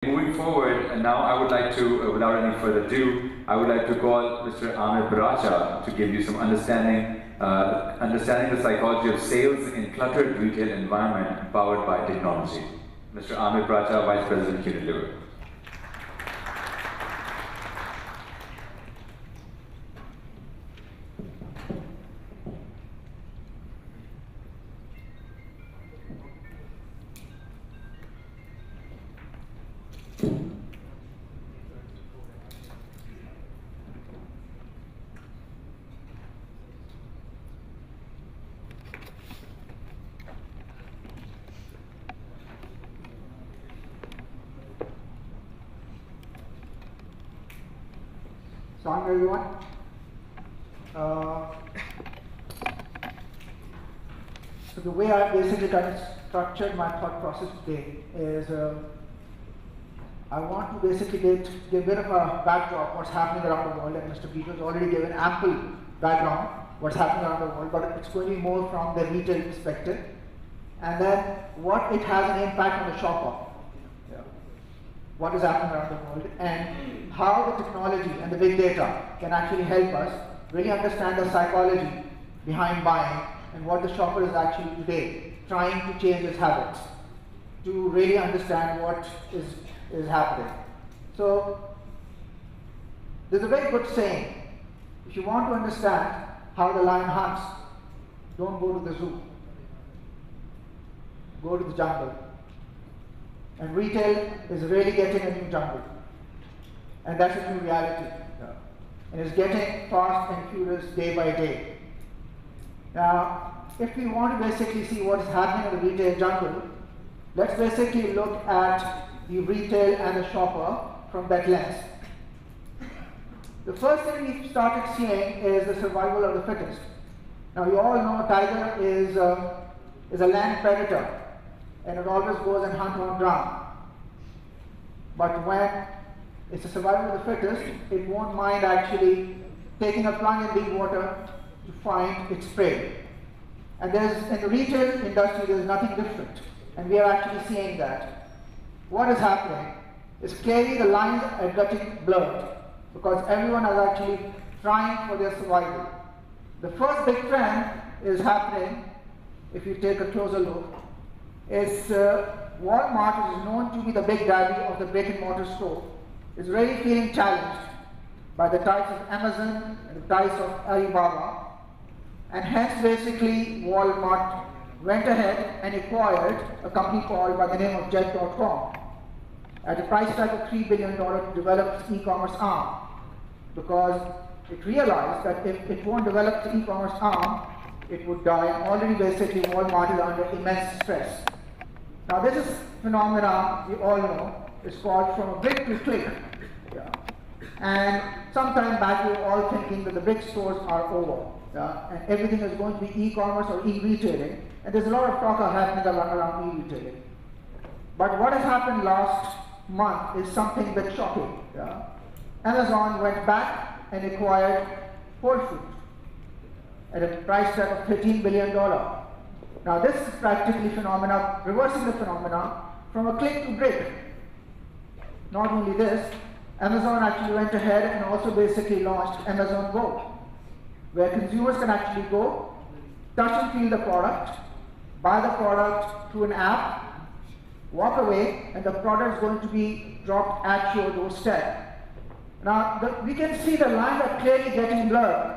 Moving forward, and now I would like to, without any further ado, I would like to call Mr. Amir Paracha to give you some understanding the psychology of sales in cluttered retail environment powered by technology. Mr. Amir Paracha, Vice President, Unilever. Song everyone. So the way I basically kind of structured my thought process today is I want to basically give a bit of a backdrop what's happening around the world, and Mr. Peter has already given ample background what's happening around the world, but it's going to be more from the retail perspective, and then what it has an impact on the shopper. What is happening around the world, and how the technology and the big data can actually help us really understand the psychology behind buying and what the shopper is actually today trying to change his habits to really understand what is happening. So there's a very good saying: if you want to understand how the lion hunts, don't go to the zoo, go to the jungle. And retail is really getting a new jungle. And that's a new reality. And it's getting fast and furious day by day. Now, if we want to basically see what is happening in the retail jungle, let's basically look at the retail and the shopper from that lens. The first thing we started seeing is the survival of the fittest. Now, you all know tiger is a land predator, and it always goes and hunt on ground. But when it's a survival of the fittest, it won't mind actually taking a plunge in deep water to find its prey. And in the retail industry, there's nothing different. And we are actually seeing that. What is happening is clearly the lines are getting blurred because everyone is actually trying for their survival. The first big trend is happening, if you take a closer look, is Walmart, which is known to be the big daddy of the brick-and-mortar store, is really feeling challenged by the types of Amazon and the types of Alibaba, and hence basically Walmart went ahead and acquired a company called by the name of Jet.com at a price tag of $3 billion to develop its e-commerce arm, because it realized that if it won't develop the e-commerce arm, it would die, and already basically Walmart is under immense stress. Now this is phenomena we all know. It's called from a brick to click. And sometime back we were all thinking that the brick stores are over. And everything is going to be e-commerce or e-retailing. And there's a lot of talk happening around e-retailing. But what has happened last month is something a bit shocking. Amazon went back and acquired Whole Foods at a price tag of $13 billion. Now this is practically phenomena, reversing the phenomena from a click to brick. Not only this, Amazon actually went ahead and also basically launched Amazon Go, where consumers can actually go, touch and feel the product, buy the product through an app, walk away, and the product is going to be dropped at your doorstep. Now we can see the lines are clearly getting blurred.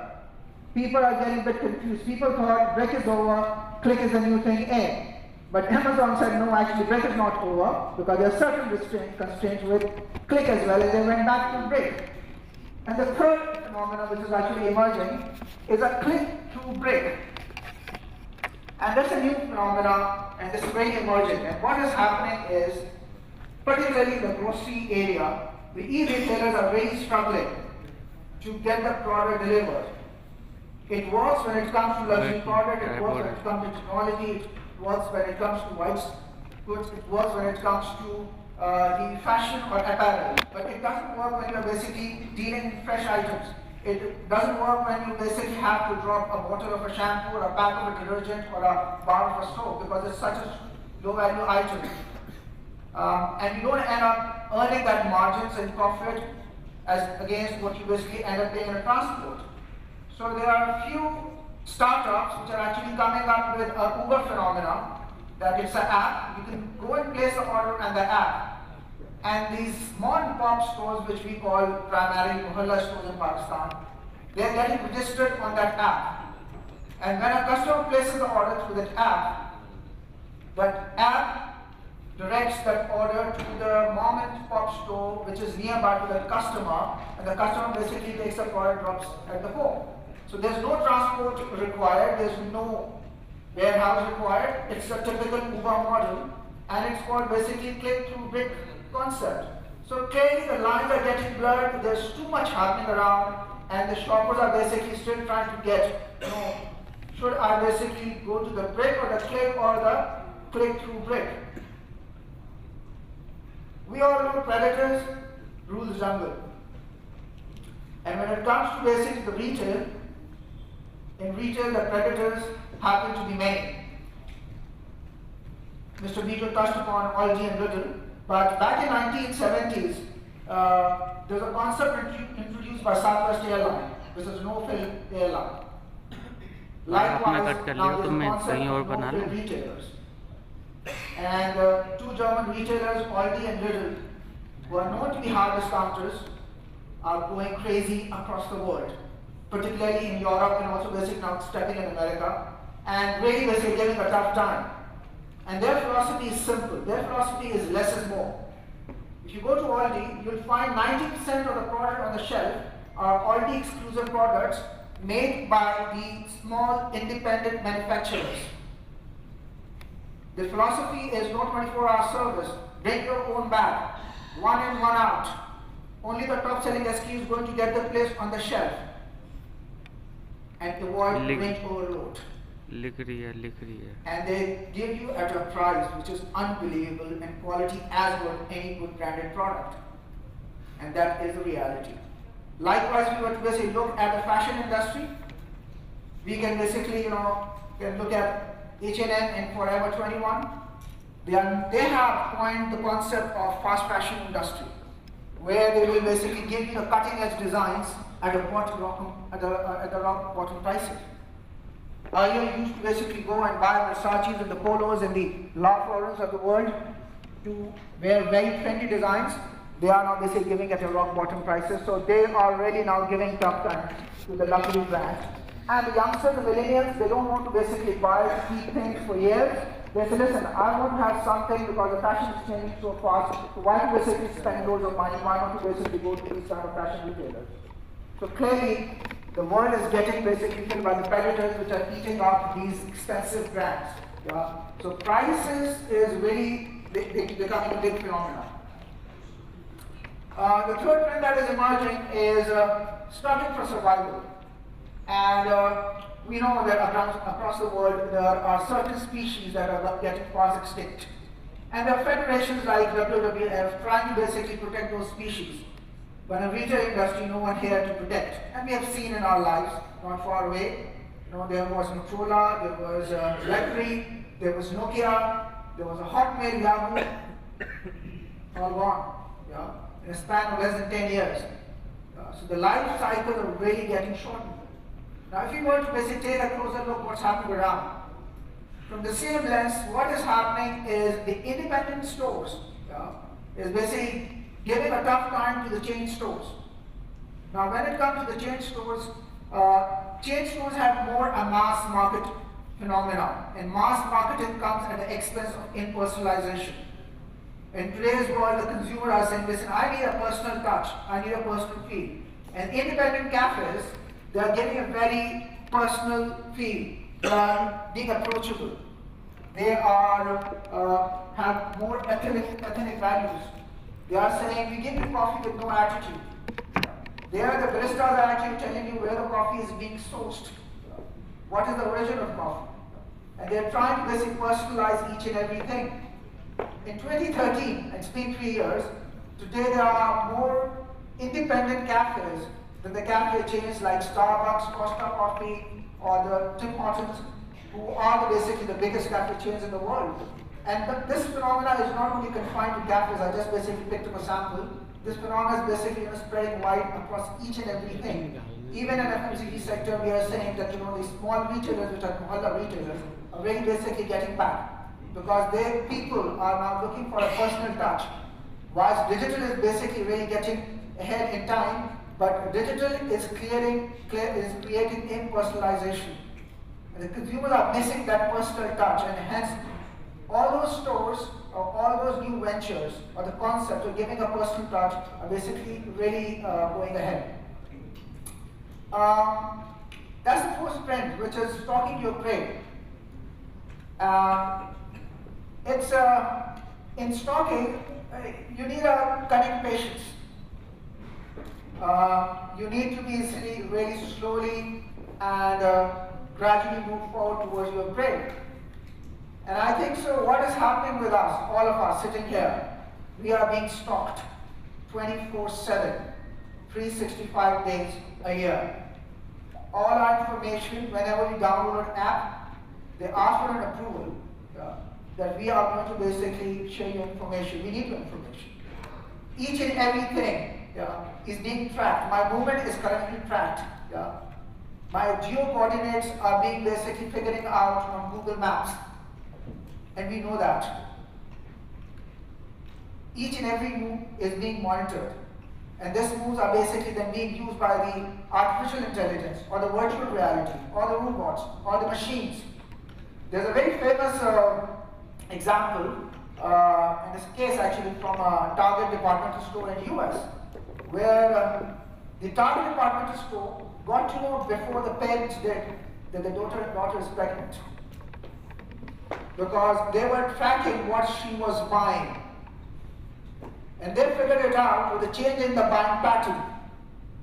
People are getting a bit confused. People thought brick is over, click is the new thing in. But Amazon said, no, actually brick is not over, because there are certain constraints with click as well, and they went back to brick. And the third phenomenon which is actually emerging is a click to brick. And that's a new phenomenon, and this is very emerging. And what is happening is, particularly in the grocery area, the e-retailers are really struggling to get the product delivered. It works when it comes to luxury product, it works when it comes to technology, it works when it comes to white goods, it works when it comes to the fashion or apparel. But it doesn't work when you're basically dealing in fresh items. It doesn't work when you basically have to drop a bottle of a shampoo or a pack of a detergent or a bar of a soap, because it's such a low value item. And you don't end up earning that margins and profit as against what you basically end up paying in a transport. So there are a few startups which are actually coming up with a Uber phenomenon, that it's an app, you can go and place the order on the app. And these mom and pop stores, which we call primarily mohalla stores in Pakistan, they're getting registered on that app. And when a customer places the order through that app directs that order to the mom and pop store which is nearby to that customer, and the customer basically takes the product, drops at the home. So there's no transport required, there's no warehouse required. It's a typical Uber model, and it's called basically click-through-brick concept. So clearly the lines are getting blurred, there's too much happening around, and the shoppers are basically still trying to get, should I basically go to the brick or the click or the click-through-brick? We all know predators rule the jungle. And when it comes to basically the retail, in retail the predators happen to be many. Mr. Beetle touched upon Aldi and Lidl, but back in 1970s, there was a concept introduced by Southwest Airlines, which is no-fill airline. Likewise, now there's a concept of no-fill retailers. And two German retailers, Aldi and Lidl, who are known to be hard discounters, are going crazy across the world, particularly in Europe and also basically now stepping in America, and really basically giving a tough time. And their philosophy is simple. Their philosophy is less is more. If you go to Aldi, you'll find 90% of the product on the shelf are Aldi exclusive products made by the small independent manufacturers. The philosophy is no 24-hour service. Bring your own bag. One in, one out. Only the top-selling SKU is going to get the place on the shelf. And avoid range overload. And they give you at a price which is unbelievable and quality as good as any good branded product. And that is the reality. Likewise, if we were to basically look at the fashion industry, we can basically, can look at H&M and Forever 21. They have coined the concept of fast fashion industry, where they will basically give you the cutting edge designs at the rock bottom prices. Earlier you used to basically go and buy Versace's and the Polos and the La Florence of the world to wear very trendy designs. They are now basically giving at a rock bottom prices. So they are really now giving tough time to the luxury brands. And the youngsters, the millennials, they don't want to basically buy cheap things for years. They say, listen, I want to have something because the fashion is changing so fast. So why to basically spend loads of money? Why not to basically go to these kind of fashion retailers? So clearly, the world is getting basically filled by the predators which are eating up these expensive brands. Yeah? So prices is really becoming a big phenomenon. The third trend that is emerging is stalking for survival. And we know that across the world there are certain species that are getting fast extinct. And there are federations like WWF trying to basically protect those species. But in the retail industry, no one here to protect. And we have seen in our lives, not far away, there was Motorola, there was BlackBerry, there was Nokia, there was a Hotmail, Yahoo, all gone, in a span of less than 10 years. So the life cycles are really getting shortened. Now, if you were to basically take a closer look what's happening around, from the same lens, what is happening is the independent stores is basically giving a tough time to the chain stores. Now, when it comes to the chain stores have more a mass market phenomenon, and mass marketing comes at the expense of impersonalization. In today's world, the consumer are saying, listen, I need a personal touch, I need a personal feel. And independent cafes, they are giving a very personal feel. They are being approachable. They are have more ethnic values. They are saying, we give you coffee with no attitude. There, the baristas are actually telling you where the coffee is being sourced. What is the origin of coffee? And they're trying to basically personalize each and everything. In 2013, it's been 3 years, today there are more independent cafes than the cafe chains like Starbucks, Costa Coffee, or the Tim Hortons, who are basically the biggest cafe chains in the world. And this phenomena is not only confined to cafes. I just basically picked up a sample. This phenomena is basically spreading wide across each and everything. Even in FMCG sector, we are saying that these small retailers, which are mohalla retailers, are really basically getting back because people are now looking for a personal touch. Whilst digital is basically really getting ahead in time, but digital is creating impersonalization. And the consumers are missing that personal touch, and hence all those stores or all those new ventures or the concept of giving a personal touch are basically really going ahead. That's the first trend, which is stalking your prey. It's in stalking, you need a cunning patience. You need to be really slowly and gradually move forward towards your prey. And I think so what is happening with us, all of us sitting here, we are being stalked 24/7, 365 days a year. All our information, whenever we download an app, they ask for an approval that we are going to basically share your information. We need your information. Each and everything is being tracked. My movement is currently tracked. My geo coordinates are being basically figuring out on Google Maps. And we know that. Each and every move is being monitored. And these moves are basically then being used by the artificial intelligence or the virtual reality or the robots or the machines. There's a very famous example in this case actually from a Target departmental store in the US where the Target departmental store got to know before the parents did that the daughter is pregnant, because they were tracking what she was buying. And they figured it out with a change in the buying pattern.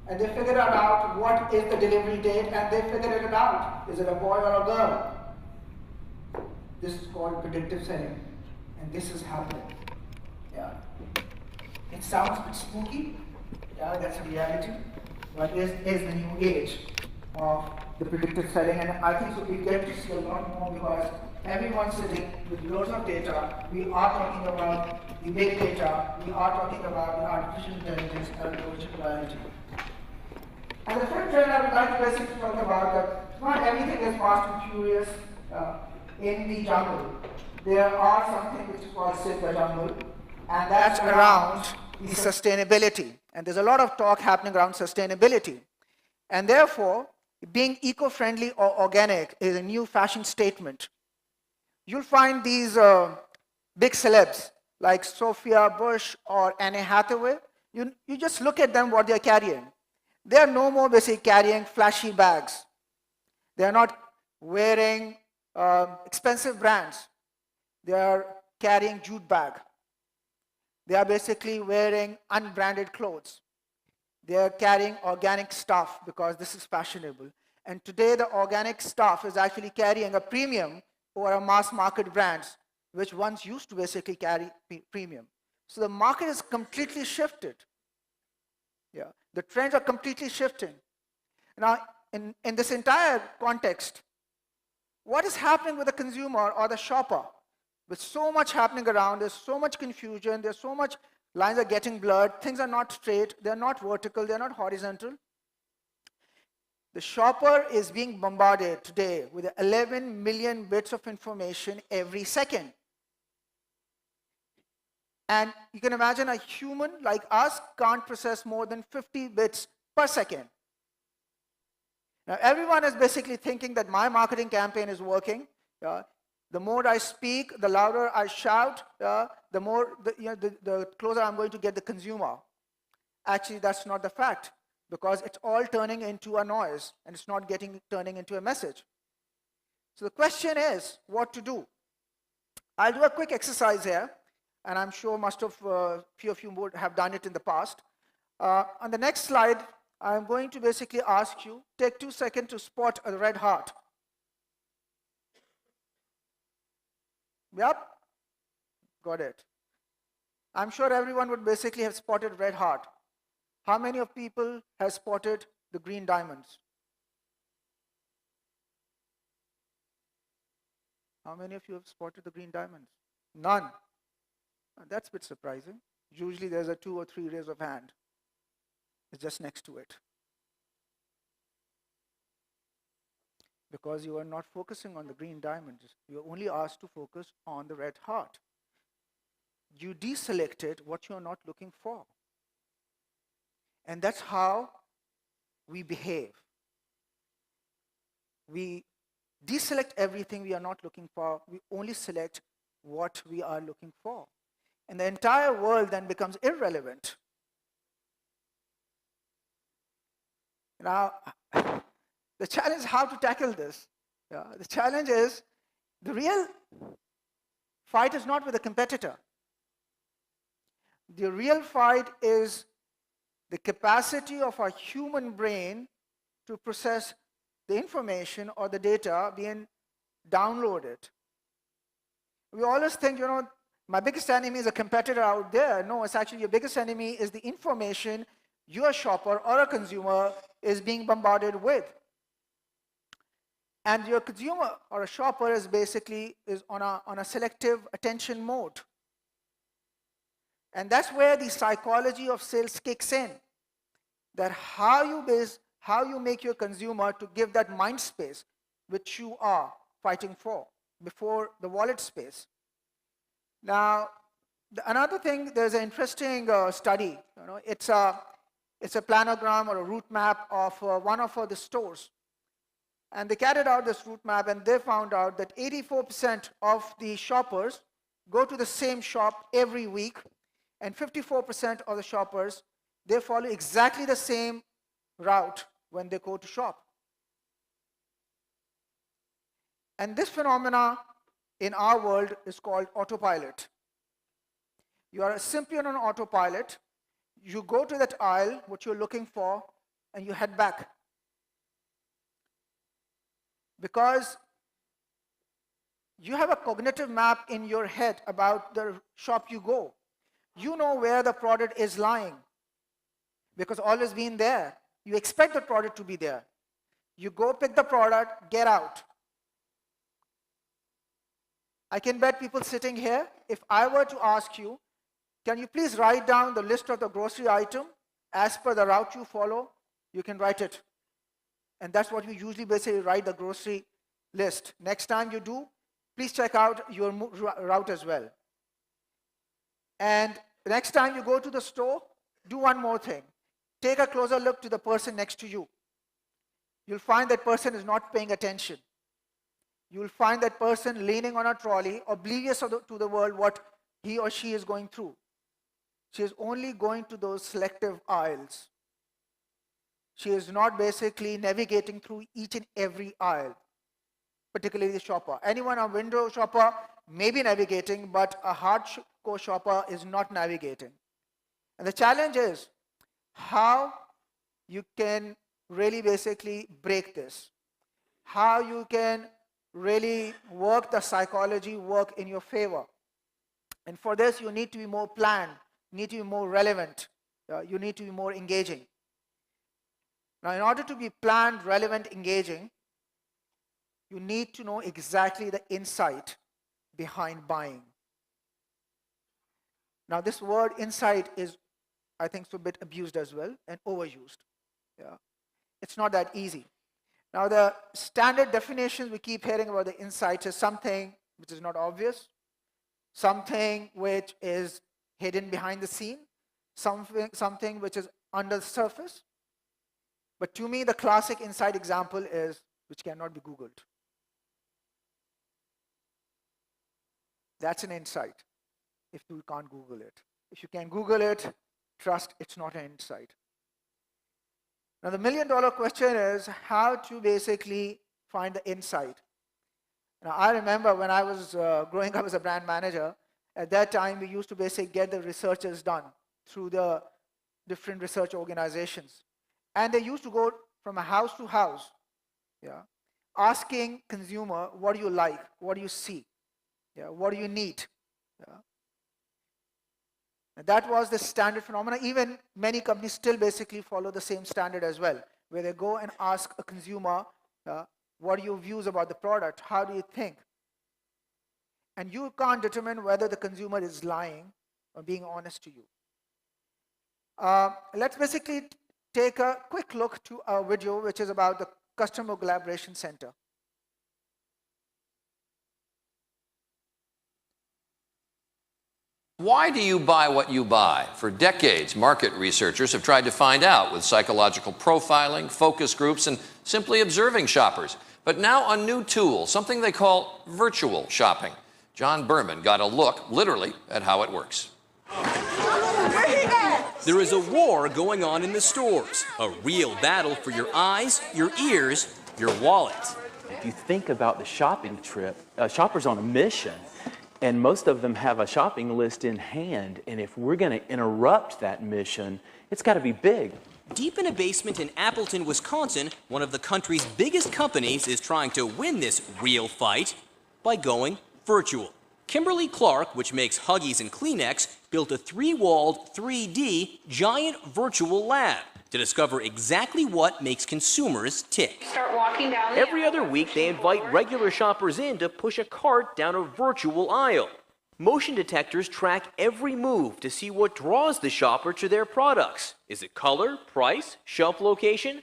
And they figured out what is the delivery date, and they figured it out. Is it a boy or a girl? This is called predictive selling. And this is happening. Yeah. It sounds a bit spooky. Yeah, that's a reality. But it is the new age of the predictive selling. And I think so we get to see a lot more because everyone's sitting with loads of data. We are talking about the big data. We are talking about the artificial intelligence and the virtual reality. And the third trend I would like to basically talk about that not everything is fast and furious in the jungle. There are something which is called silver jungle, and that's around the sustainability. And there's a lot of talk happening around sustainability. And therefore, being eco-friendly or organic is a new fashion statement. You'll find these big celebs like Sophia Bush or Anne Hathaway. You just look at them, what they're carrying. They are no more basically carrying flashy bags. They are not wearing expensive brands. They are carrying jute bag. They are basically wearing unbranded clothes. They are carrying organic stuff because this is fashionable. And today the organic stuff is actually carrying a premium over a mass market brands, which once used to basically carry premium. So the market is completely shifted. Yeah, the trends are completely shifting. Now, in this entire context, what is happening with the consumer or the shopper? With so much happening around, there's so much confusion, there's so much lines are getting blurred, things are not straight, they're not vertical, they're not horizontal. The shopper is being bombarded today with 11 million bits of information every second. And you can imagine a human like us can't process more than 50 bits per second. Now everyone is basically thinking that my marketing campaign is working. The more I speak, the louder I shout, the more, the closer I'm going to get the consumer. Actually, that's not the fact, because it's all turning into a noise and it's not turning into a message. So the question is what to do. I'll do a quick exercise here, and I'm sure few of you would have done it in the past. On the next slide, I'm going to basically ask you, take 2 seconds to spot a red heart. Yep, got it. I'm sure everyone would basically have spotted red heart. How many of people have spotted the green diamonds? How many of you have spotted the green diamonds? None. That's a bit surprising. Usually there's a 2 or 3 raise of hand. It's just next to it. Because you are not focusing on the green diamonds. You're only asked to focus on the red heart. You deselected what you're not looking for. And that's how we behave. We deselect everything we are not looking for. We only select what we are looking for. And the entire world then becomes irrelevant. Now, the challenge is how to tackle this. The challenge is the real fight is not with a competitor. The real fight is the capacity of our human brain to process the information or the data being downloaded. We always think, my biggest enemy is a competitor out there. No, it's actually your biggest enemy is the information your shopper or a consumer is being bombarded with. And your consumer or a shopper is basically on a selective attention mode. And that's where the psychology of sales kicks in. That how you make your consumer to give that mind space which you are fighting for before the wallet space. Now, another thing, there's an interesting study. It's a planogram or a route map of one of the stores. And they carried out this route map and they found out that 84% of the shoppers go to the same shop every week, and 54% of the shoppers, they follow exactly the same route when they go to shop. And this phenomena in our world is called autopilot. You are simply on an autopilot. You go to that aisle, what you're looking for, and you head back. Because you have a cognitive map in your head about the shop you go. You know where the product is lying because it's always been there. You expect the product to be there. You go pick the product, get out. I can bet people sitting here, if I were to ask you, can you please write down the list of the grocery item as per the route you follow? You can write it. And that's what you usually basically write the grocery list. Next time you do, please check out your route as well. And next time you go to the store, do one more thing. Take a closer look to the person next to you. You'll find that person is not paying attention. You'll find that person leaning on a trolley, oblivious to the world, what he or she is going through. She is only going to those selective aisles. She is not basically navigating through each and every aisle, particularly the shopper. Anyone, a window shopper, may be navigating, but a hardcore shopper is not navigating. And the challenge is how you can really basically break this. How you can really work the psychology, work in your favor. And for this, you need to be more planned, you need to be more relevant, you need to be more engaging. Now, in order to be planned, relevant, engaging, you need to know exactly the insight behind buying. Now, this word insight is, I think, a bit abused as well and overused. It's not that easy. Now, the standard definitions we keep hearing about the insights is something which is not obvious, something which is hidden behind the scene, something which is under the surface. But to me, the classic insight example is which cannot be Googled. That's an insight if you can't Google it. If you can Google it, trust it's not an insight. Now, the million-dollar question is how to basically find the insight. Now, I remember when I was growing up as a brand manager, at that time we used to basically get the researches done through the different research organizations. And they used to go from a house to house, asking consumer, what do you like? What do you see? What do you need? And that was the standard phenomenon. Even many companies still basically follow the same standard as well, where they go and ask a consumer, what are your views about the product? How do you think? And you can't determine whether the consumer is lying or being honest to you. Let's basically take a quick look to a video which is about the Customer Collaboration Center. Why do you buy what you buy? For decades, market researchers have tried to find out with psychological profiling, focus groups, and simply observing shoppers. But now a new tool, something they call virtual shopping. John Berman got a look, literally, at how it works. There is a war going on in the stores, a real battle for your eyes, your ears, your wallet. If you think about the shopping trip, shoppers on a mission, and most of them have a shopping list in hand, and if we're going to interrupt that mission, it's got to be big. Deep in a basement in Appleton, Wisconsin, one of the country's biggest companies is trying to win this real fight by going virtual. Kimberly-Clark, which makes Huggies and Kleenex, built a 3-walled, 3D giant virtual lab to discover exactly what makes consumers tick. Start walking down the Every aisle. other week, they invite regular shoppers in to push a cart down a virtual aisle. Motion detectors track every move to see what draws the shopper to their products. Is it color, price, shelf location?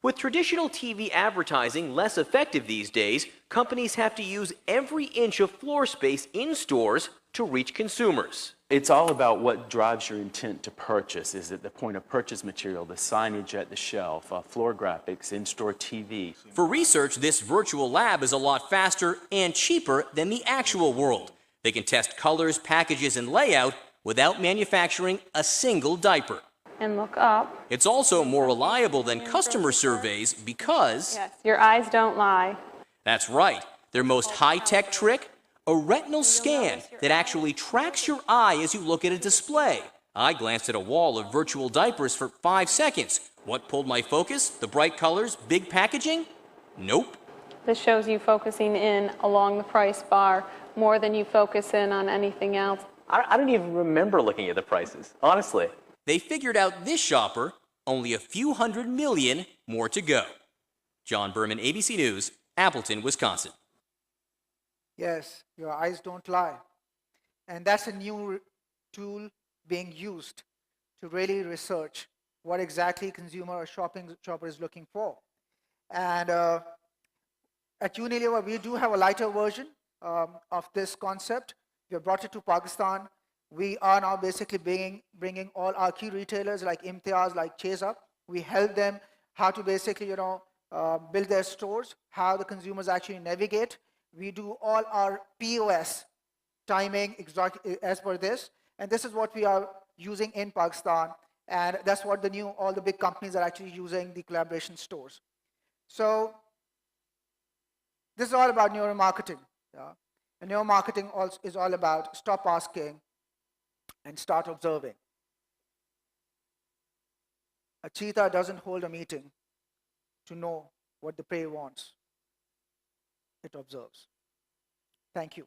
With traditional TV advertising less effective these days, companies have to use every inch of floor space in stores to reach consumers. It's all about what drives your intent to purchase. Is it the point of purchase material, the signage at the shelf, floor graphics, in-store TV? For research, this virtual lab is a lot faster and cheaper than the actual world. They can test colors, packages, and layout without manufacturing a single diaper. And look up. It's also more reliable than customer surveys because... Yes, your eyes don't lie. That's right. Their most high-tech trick? A retinal scan that actually tracks your eye as you look at a display. I glanced at a wall of virtual diapers for 5 seconds. What pulled my focus? The bright colors, big packaging? Nope. This shows you focusing in along the price bar more than you focus in on anything else. I don't even remember looking at the prices, honestly. They figured out this shopper, only a few 100 million more to go. John Berman, ABC News, Appleton, Wisconsin. Yes, your eyes don't lie. And that's a new tool being used to really research what exactly consumer or shopper is looking for. And at Unilever, we do have a lighter version of this concept. We have brought it to Pakistan. We are now basically bringing all our key retailers like Imtiaz, like Chase up. We help them how to basically, build their stores, how the consumers actually navigate. We do all our POS timing exactly as per this. And this is what we are using in Pakistan. And that's what all the big companies are actually using, the collaboration stores. So this is all about neuromarketing. Yeah? And neuromarketing also is all about stop asking and start observing. A cheetah doesn't hold a meeting to know what the prey wants. It observes. Thank you.